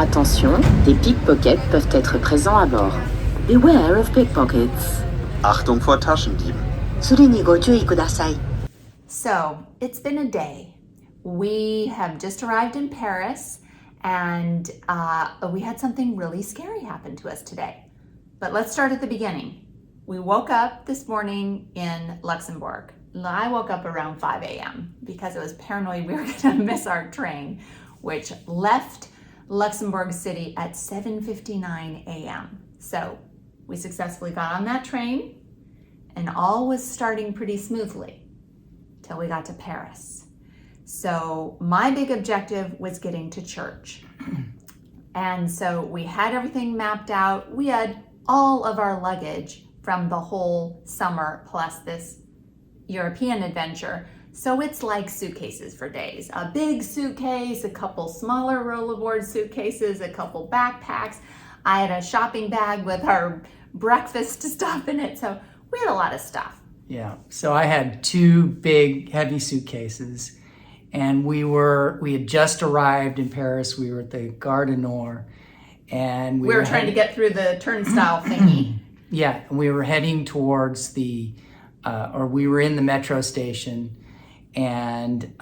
Attention, des pickpockets peuvent être présents à bord. Beware of pickpockets. Achtung vor Taschendieben. それにご注意ください。 So, it's been a day. We have just arrived in Paris and we had something really scary happen to us today. But let's start at the beginning. We woke up this morning in Luxembourg. I woke up around 5 a.m. because I was paranoid we were going to miss our train, which left Luxembourg City at 7:59 a.m. So we successfully got on that train and all was starting pretty smoothly till we got to Paris. So my big objective was getting to church. And so we had everything mapped out. We had all of our luggage from the whole summer plus this European adventure. So it's like suitcases for days. A big suitcase, a couple smaller rollerboard suitcases, a couple backpacks. I had a shopping bag with our breakfast stuff in it. So we had a lot of stuff. Yeah, so I had two big heavy suitcases and we had just arrived in Paris. We were at the Gare du Nord and we were trying to get through the turnstile thingy. Yeah, and we were heading towards we were in the metro station and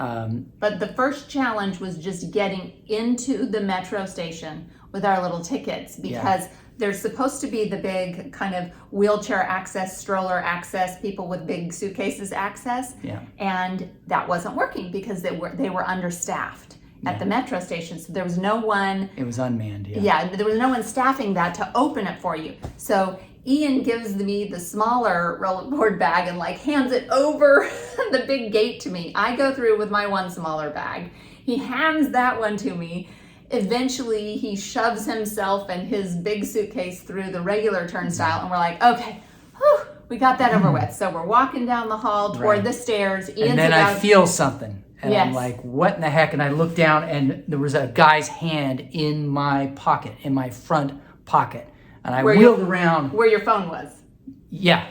but the first challenge was just getting into the metro station with our little tickets because there's supposed to be the big kind of wheelchair access, stroller access, people with big suitcases access. Yeah. And that wasn't working because they were understaffed at the metro station. So there was no one. It was unmanned, Yeah, there was no one staffing that to open it for you. So Ian gives me the smaller rollerboard bag and like hands it over the big gate to me. I go through with my one smaller bag. He hands that one to me. Eventually he shoves himself and his big suitcase through the regular turnstile and we're like, okay, whew, we got that over with. So we're walking down the hall toward the stairs. Ian's and then I feel something and Yes. I'm like, what in the heck? And I look down and there was a guy's hand in my pocket, in my front pocket. And I wheeled around. Where your phone was. Yeah.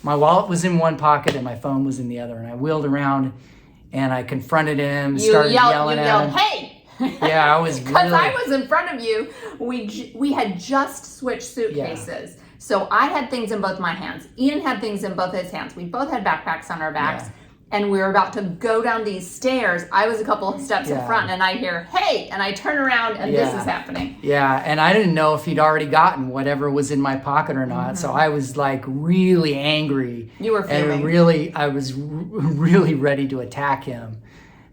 My wallet was in one pocket and my phone was in the other. And I wheeled around and I confronted him, started yelling at him. Hey! Yeah, I was Because I was in front of you. We had just switched suitcases. Yeah. So I had things in both my hands. Ian had things in both his hands. We both had backpacks on our backs. Yeah. And we were about to go down these stairs. I was a couple of steps in front and I hear, hey, and I turn around and this is happening. Yeah, and I didn't know if he'd already gotten whatever was in my pocket or not. So I was like really angry. You were fuming. And I was really ready to attack him,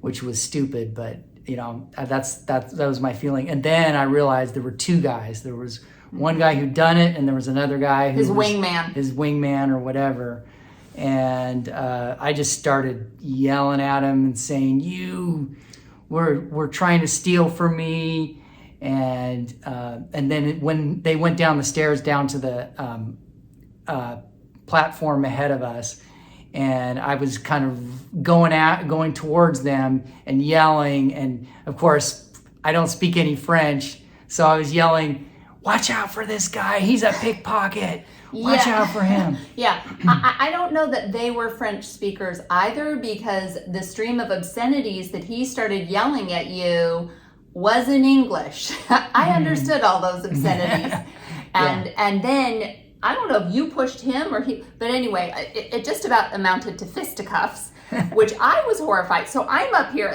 which was stupid, but you know, that was my feeling. And then I realized there were two guys. There was one guy who'd done it and there was another guy who His wingman or whatever. And I just started yelling at him and saying, "You were trying to steal from me." And then when they went down the stairs down to the platform ahead of us, and I was kind of going towards them and yelling. And of course, I don't speak any French, so I was yelling, "Watch out for this guy! He's a pickpocket! Watch out for him!" Yeah, I don't know that they were French speakers either because the stream of obscenities that he started yelling at you was in English. I understood all those obscenities. And then, I don't know if you pushed him or he, but anyway, it just about amounted to fisticuffs, which I was horrified. So I'm up here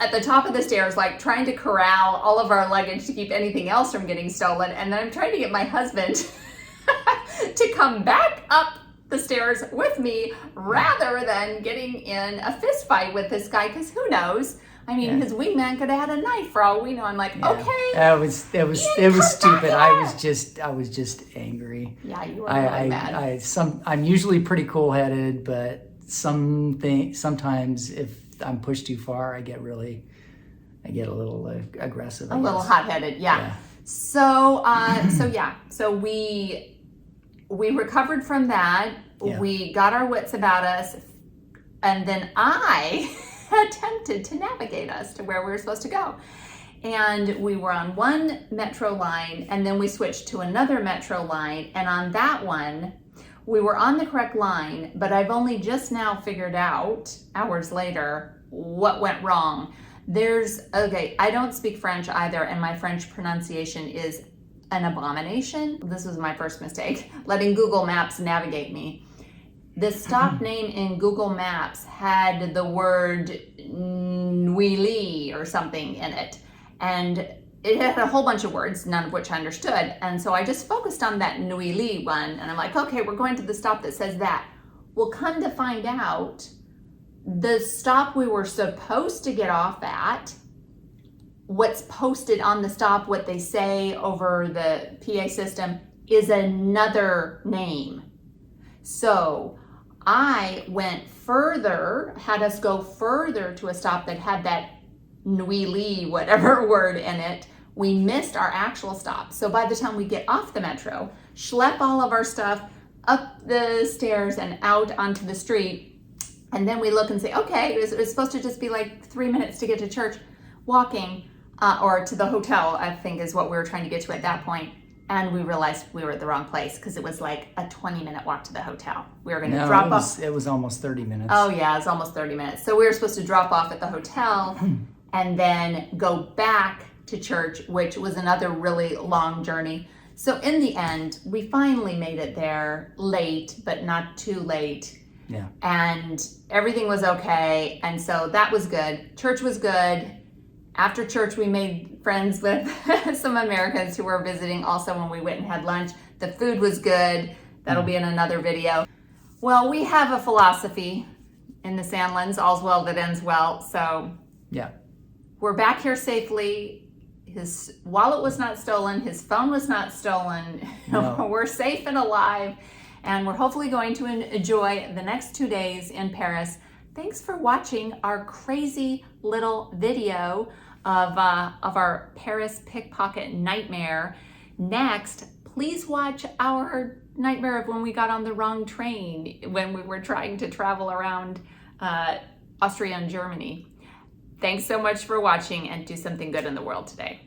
at the top of the stairs, like trying to corral all of our luggage to keep anything else from getting stolen. And then I'm trying to get my husband to come back up the stairs with me rather than getting in a fist fight with this guy, because who knows? I mean, his wingman could have had a knife for all we know. I'm like, okay. It was stupid. I was just angry. Yeah, you were really mad. I'm usually pretty cool-headed, but sometimes if I'm pushed too far, I get a little aggressive. A little hot-headed, yeah. So we recovered from that. Yeah. We got our wits about us, and then I attempted to navigate us to where we were supposed to go. And we were on one metro line, and then we switched to another metro line, and on that one, we were on the correct line, but I've only just now figured out, hours later, what went wrong. Okay, I don't speak French either, and my French pronunciation is an abomination. This was my first mistake, letting Google Maps navigate me. The stop name in Google Maps had the word Nuili or something in it, and it had a whole bunch of words, none of which I understood, and so I just focused on that Nuili one, and I'm like, okay, we're going to the stop that says that. Well, come to find out, the stop we were supposed to get off at, what's posted on the stop, what they say over the PA system, is another name. So I went further, had us go further to a stop that had that Nuili, whatever word in it. We missed our actual stop. So by the time we get off the metro, schlep all of our stuff up the stairs and out onto the street, and then we look and say, okay, it was supposed to just be like 3 minutes to get to church walking, or to the hotel, I think is what we were trying to get to at that point. And we realized we were at the wrong place because it was like a 20-minute walk to the hotel. We were going to drop off. It was almost 30 minutes. Oh yeah, it was almost 30 minutes. So we were supposed to drop off at the hotel and then go back to church, which was another really long journey. So in the end, we finally made it there late, but not too late. Yeah. And everything was okay. And so that was good. Church was good. After church, we made friends with some Americans who were visiting also when we went and had lunch. The food was good. That'll be in another video. Well, we have a philosophy in the Sandlands, all's well that ends well. So yeah, we're back here safely. His wallet was not stolen. His phone was not stolen. No. We're safe and alive. And we're hopefully going to enjoy the next 2 days in Paris. Thanks for watching our crazy little video of our Paris pickpocket nightmare. Next, please watch our nightmare of when we got on the wrong train when we were trying to travel around Austria and Germany. Thanks so much for watching, and do something good in the world today.